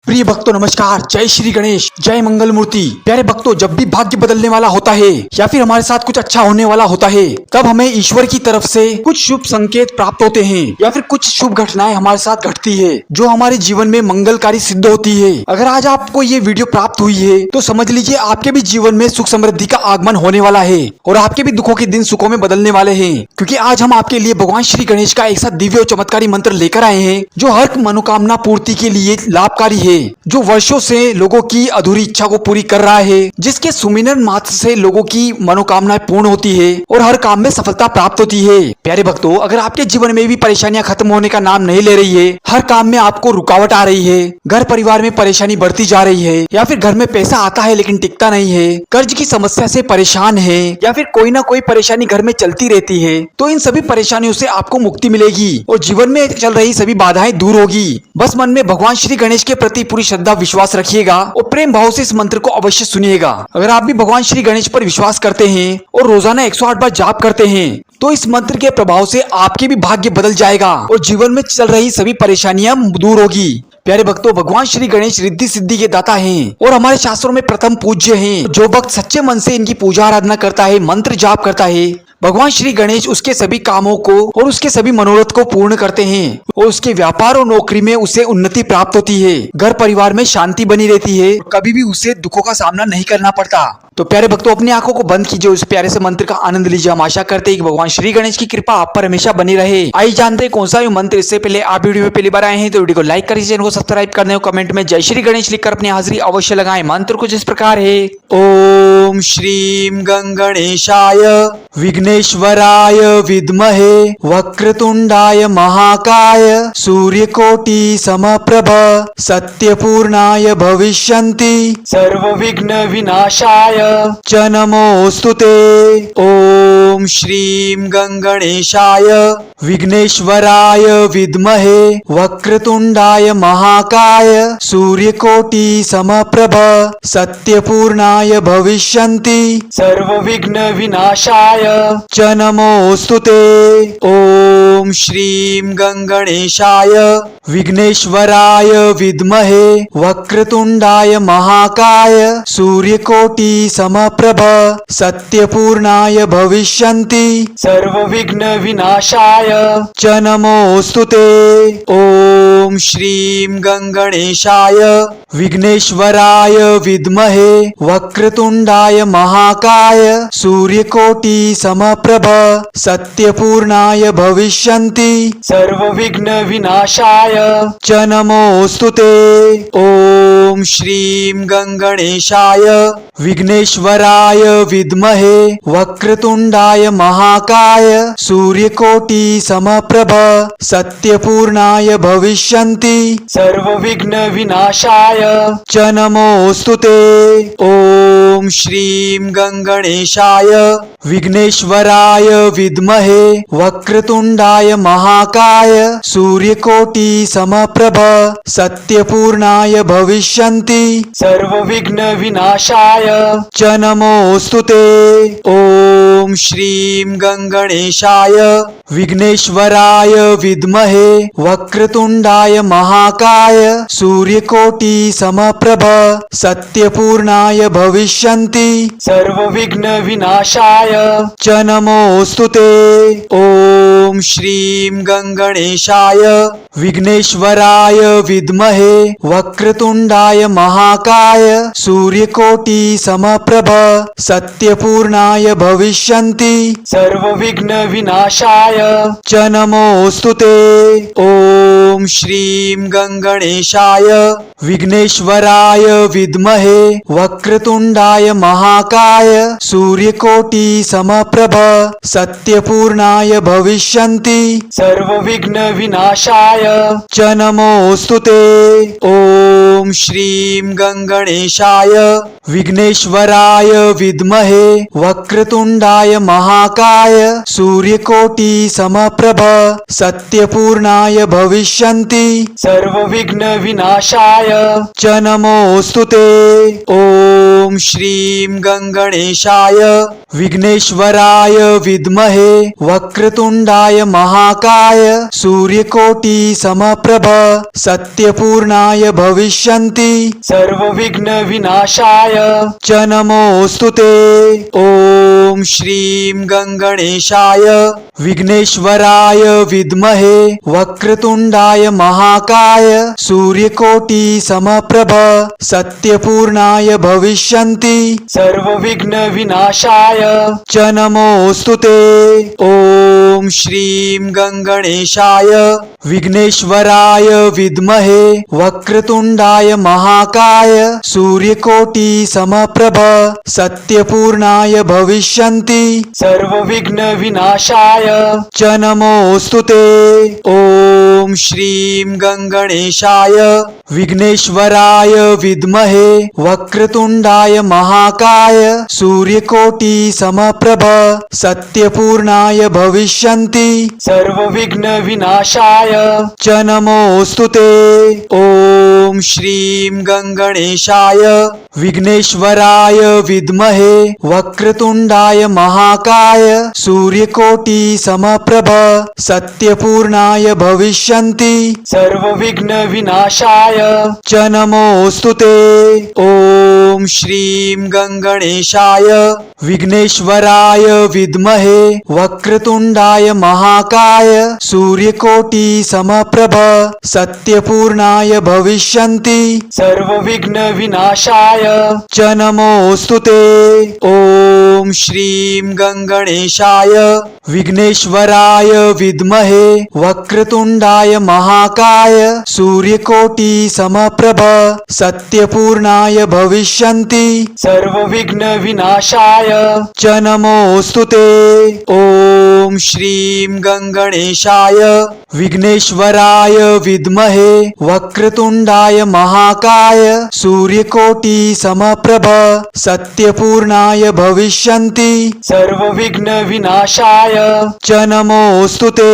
प्रिय भक्तों नमस्कार, जय श्री गणेश, जय मंगल मूर्ति। प्यारे भक्तों, जब भी भाग्य बदलने वाला होता है या फिर हमारे साथ कुछ अच्छा होने वाला होता है, तब हमें ईश्वर की तरफ से कुछ शुभ संकेत प्राप्त होते हैं या फिर कुछ शुभ घटनाएं हमारे साथ घटती है जो हमारे जीवन में मंगलकारी सिद्ध होती है। अगर आज आपको ये वीडियो प्राप्त हुई है तो समझ लीजिए आपके भी जीवन में सुख समृद्धि का आगमन होने वाला है और आपके भी दुखों के दिन सुखों में बदलने वाले हैं, क्योंकि आज हम आपके लिए भगवान श्री गणेश का एक साथ दिव्य और चमत्कारी मंत्र लेकर आए हैं जो हर मनोकामना पूर्ति के लिए लाभकारी है, जो वर्षों से लोगों की अधूरी इच्छा को पूरी कर रहा है, जिसके सुमिरन मात्र से लोगों की मनोकामनाएं पूर्ण होती है और हर काम में सफलता प्राप्त होती है। प्यारे भक्तों, अगर आपके जीवन में भी परेशानियां खत्म होने का नाम नहीं ले रही है, हर काम में आपको रुकावट आ रही है, घर परिवार में परेशानी बढ़ती जा रही है, या फिर घर में पैसा आता है लेकिन टिकता नहीं है, कर्ज की समस्या से परेशान है, या फिर कोई ना कोई परेशानी घर में चलती रहती है, तो इन सभी परेशानियों से आपको मुक्ति मिलेगी और जीवन में चल रही सभी बाधाएं दूर होगी। बस मन में भगवान श्री गणेश के प्रति पूरी श्रद्धा विश्वास रखिएगा और प्रेम भाव से इस मंत्र को अवश्य सुनिएगा। अगर आप भी भगवान श्री गणेश पर विश्वास करते हैं और रोजाना 108 बार जाप करते हैं तो इस मंत्र के प्रभाव से आपके भी भाग्य बदल जाएगा और जीवन में चल रही सभी परेशानियां दूर होगी। प्यारे भक्तों, भगवान श्री गणेश रिद्धि सिद्धि के दाता हैं और हमारे शास्त्रों में प्रथम पूज्य हैं। जो भक्त सच्चे मन से इनकी पूजा आराधना करता है, मंत्र जाप करता है, भगवान श्री गणेश उसके सभी कामों को और उसके सभी मनोरथ को पूर्ण करते हैं और उसके व्यापार और नौकरी में उसे उन्नति प्राप्त होती है, घर परिवार में शांति बनी रहती है, कभी भी उसे दुखों का सामना नहीं करना पड़ता। तो प्यारे भक्तों, अपनी आंखों को बंद कीजिए, उस प्यारे से मंत्र का आनंद लीजिए। हम आशा करते हैं कि भगवान श्री गणेश की कृपा आप पर हमेशा बनी रहे। आइए जानते हैं कौन सा ये मंत्र। इससे पहले आप वीडियो में पहली बार आए हैं तो वीडियो को लाइक करिए, चैनल को सब्सक्राइब करने और कमेंट में जय श्री गणेश लिखकर अपनी हाजिरी अवश्य लगाएं। मंत्र कुछ इस प्रकार है। ओम श्रीम गंगणेशाय विघ्नेश्वराय विद्महे वक्रतुंडाय महाकाय सूर्यकोटि समप्रभ सत्यपूर्णाय भविष्यन्ति सर्वविघ्न विनाशाय च नमोस्तुते। ओम श्रीम गंगणेशाय विघ्नेश्वराय विद्महे वक्रतुंडाय महाकाय सूर्यकोटि समप्रभ सत्यपूर्णाय भविष्यन्ति सर्वविघ्न विनाशाय च नमोस्तुते। ओम श्रीम गंगणेशाय विघ्नेश्वराय विद्महे वक्रतुंडाय महाकाय सूर्यकोटि समप्रभ सत्यपूर्णाय भविष्यन्ति सर्वविघ्न विनाशाय च नमोस्तुते। ओम श्रीम गंगणेशाय विघ्नेश्वराय विद्महे वक्रतुंडाय महाकाय सूर्यकोटि समप्रभ सत्यपूर्णाय भविष्यन्ति सर्वविघ्न विनाशाय च नमोस्तुते। ओम श्रीम गंगणेशाय विघ्नेश्वराय विद्महे वक्रतुंडाय महाकाय सूर्यकोटि समप्रभ सत्यपूर्णाय भविष्यन्ति सर्वविघ्न विनाशाय च नमोस्तुते। ओम श्रीम गंगणेशाय विघ्नेश्वराय विद्महे वक्रतुंडाय महाकाय सूर्यकोटि समप्रभ सत्यपूर्णाय भविष्यन्ति सर्वविघ्न विनाशाय च नमोस्तुते। ओम श्रीम गंगणेशाय विघ्नेश्वराय विद्महे वक्रतुंडाय महाकाय सूर्यकोटि समप्रभ सत्यपूर्णाय भविष्यन्ति सर्वविघ्न विनाशाय च नमोस्तुते। ओम श्रीम गंगणेशाय विघ्नेश्वराय विद्महे वक्रतुंडाय महाकाय सूर्यकोटि समप्रभ सत्यपूर्णाय भविष्यन्ति सर्वविघ्न विनाशाय च नमोस्तुते। ओम श्रीम गंगणेशाय विघ्नेश्वराय विद्महे वक्रतुंडाय महाकाय सूर्यकोटि समप्रभ सत्यपूर्णाय भविष्यन्ति सर्वविघ्न विनाशाय च नमोस्तुते। ओम श्रीम गंगणेशाय विघ्नेश्वराय विद्महे वक्रतुंडाय महाकाय सूर्यकोटि समप्रभ सत्यपूर्णाय भविष्यन्ति सर्वविघ्न विनाशाय च नमोस्तुते। ओम श्रीम गंगणेशाय विघ्नेश्वराय विद्महे वक्रतुंडाय महाकाय सूर्यकोटि समप्रभ सत्यपूर्णाय भविष्यन्ति भविष्यन्ति सर्वविघ्न विनाशाय च नमोऽस्तु ते। ओम श्रीं गंगणेशाय विघ्नेश्वराय विद्महे वक्रतुंडाय महाकाय सूर्यकोटि समप्रभ सत्यपूर्णाय भविष्यन्ति सर्वविघ्न विनाशाय च नमोऽस्तु ते। ओम श्रीं गंगणेशाय विघ्नेश्वराय विद्महे वक्रतुंडाय महाकाय सूर्यकोटि समप्रभ सत्यपूर्णाय भविष्यन्ति सर्वविघ्न विनाशाय च नमोऽस्तु ते। ओम श्रीं गंगणेशाय विघ्नेश्वराय विद्महे वक्रतुंडाय महाकाय सूर्यकोटि समप्रभ सत्यपूर्णाय भविष्यन्ति सर्वविघ्न विनाशाय च नमोऽस्तु ते। ओम श्रीं गंगणेशाय विघ्नेश्वराय विद्महे वक्रतुंडाय महाकाय सूर्यकोटि समप्रभ सत्यपूर्णाय भविष्यन्ति सर्वविघ्न विनाशाय च नमोऽस्तु ते। ओम श्रीं गंगणेशाय विघ्नेश्वराय विद्महे वक्रतुंडाय महाकाय सूर्यकोटि समप्रभ सत्यपूर्णाय भविष्यन्ति सर्वविघ्न विनाशाय च नमोऽस्तु ते। ओम श्रीं गंगणेशाय विघ्नेश्वराय विद्महे वक्रतुंडाय महाकाय सूर्यकोटि समप्रभ सत्यपूर्णाय भविष्यन्ति सर्वविघ्न विनाशाय च नमोऽस्तु ते। ओम श्रीं गंगणेशाय विघ्नेश्वराय विद्महे वक्रतुंडाय महाकाय सूर्यकोटि समप्रभ सत्यपूर्णाय भविष्यन्ति सर्वविघ्न विनाशाय च नमोऽस्तु ते।